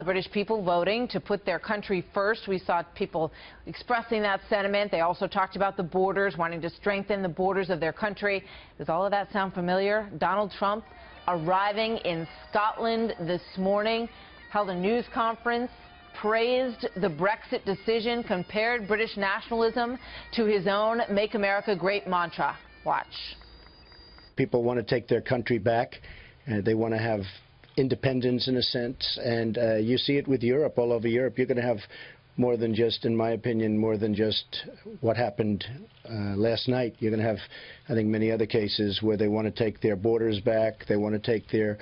British people voting to put their country first. We saw people expressing that sentiment. They also talked about the borders, wanting to strengthen the borders of their country. Does all of that sound familiar? Donald Trump arriving in Scotland this morning, held a news conference, praised the Brexit decision, compared British nationalism to his own Make America Great mantra. Watch. People want to take their country back. They want to have independence in a sense, and you see it with Europe, all over Europe. You're going to have more than just, in my opinion, more than just what happened last night. You're going to have, I think, many other cases where they want to take their borders back. They want to take their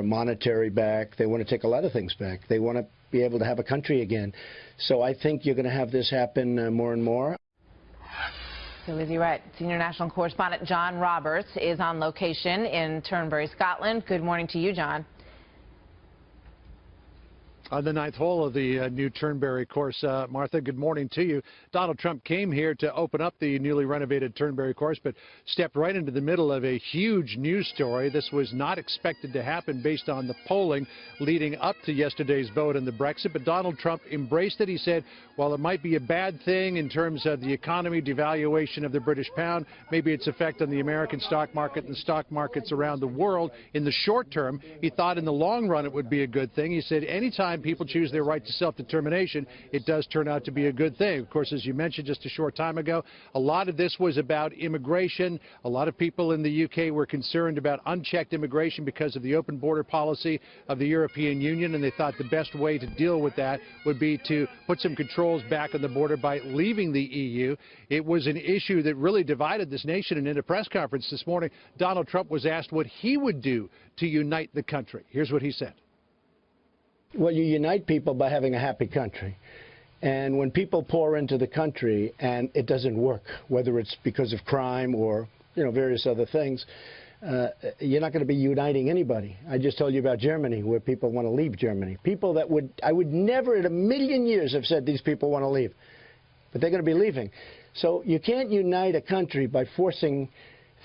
monetary back. They want to take a lot of things back. They want to be able to have a country again. So I think you're going to have this happen more and more. So is he right? Senior national correspondent John Roberts is on location in Turnberry, Scotland. Good morning to you, John. On the ninth hole of the new Turnberry course, Martha, good morning to you. Donald Trump came here to open up the newly renovated Turnberry course, but stepped right into the middle of a huge news story. This was not expected to happen based on the polling leading up to yesterday's vote on the Brexit, but Donald Trump embraced it. He said, while it might be a bad thing in terms of the economy, devaluation of the British pound, maybe its effect on the American stock market and the stock markets around the world, in the short term, he thought in the long run it would be a good thing. He said anytime people choose their right to self-determination, it does turn out to be a good thing. Of course, as you mentioned just a short time ago, a lot of this was about immigration. A lot of people in the UK were concerned about unchecked immigration because of the open border policy of the European Union, and they thought the best way to deal with that would be to put some controls back on the border by leaving the EU. It was an issue that really divided this nation, and in a press conference this morning, Donald Trump was asked what he would do to unite the country. Here's what he said. Well, you unite people by having a happy country. And when people pour into the country and it doesn't work, whether it's because of crime or, various other things, you're not going to be uniting anybody. I just told you about Germany, where people want to leave Germany. People that I would never in a million years have said these people want to leave. But they're going to be leaving. So you can't unite a country by forcing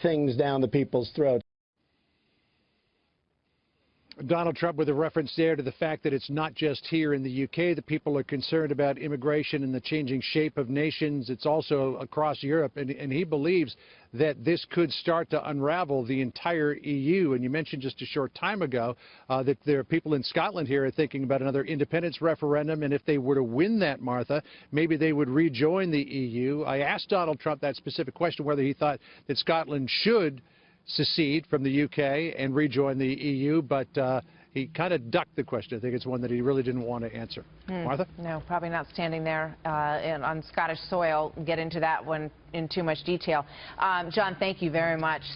things down the people's throats. Donald Trump with a reference there to the fact that it's not just here in the UK that people are concerned about immigration and the changing shape of nations. It's also across Europe, and he believes that this could start to unravel the entire EU. And you mentioned just a short time ago that there are people in Scotland here are thinking about another independence referendum, and if they were to win that, Martha, maybe they would rejoin the EU. I asked Donald Trump that specific question, whether he thought that Scotland should secede from the UK and rejoin the EU, but he kind of ducked the question. I think it's one that he really didn't want to answer. Martha? No, probably not standing there on Scottish soil. Get into that one in too much detail. John, thank you very much.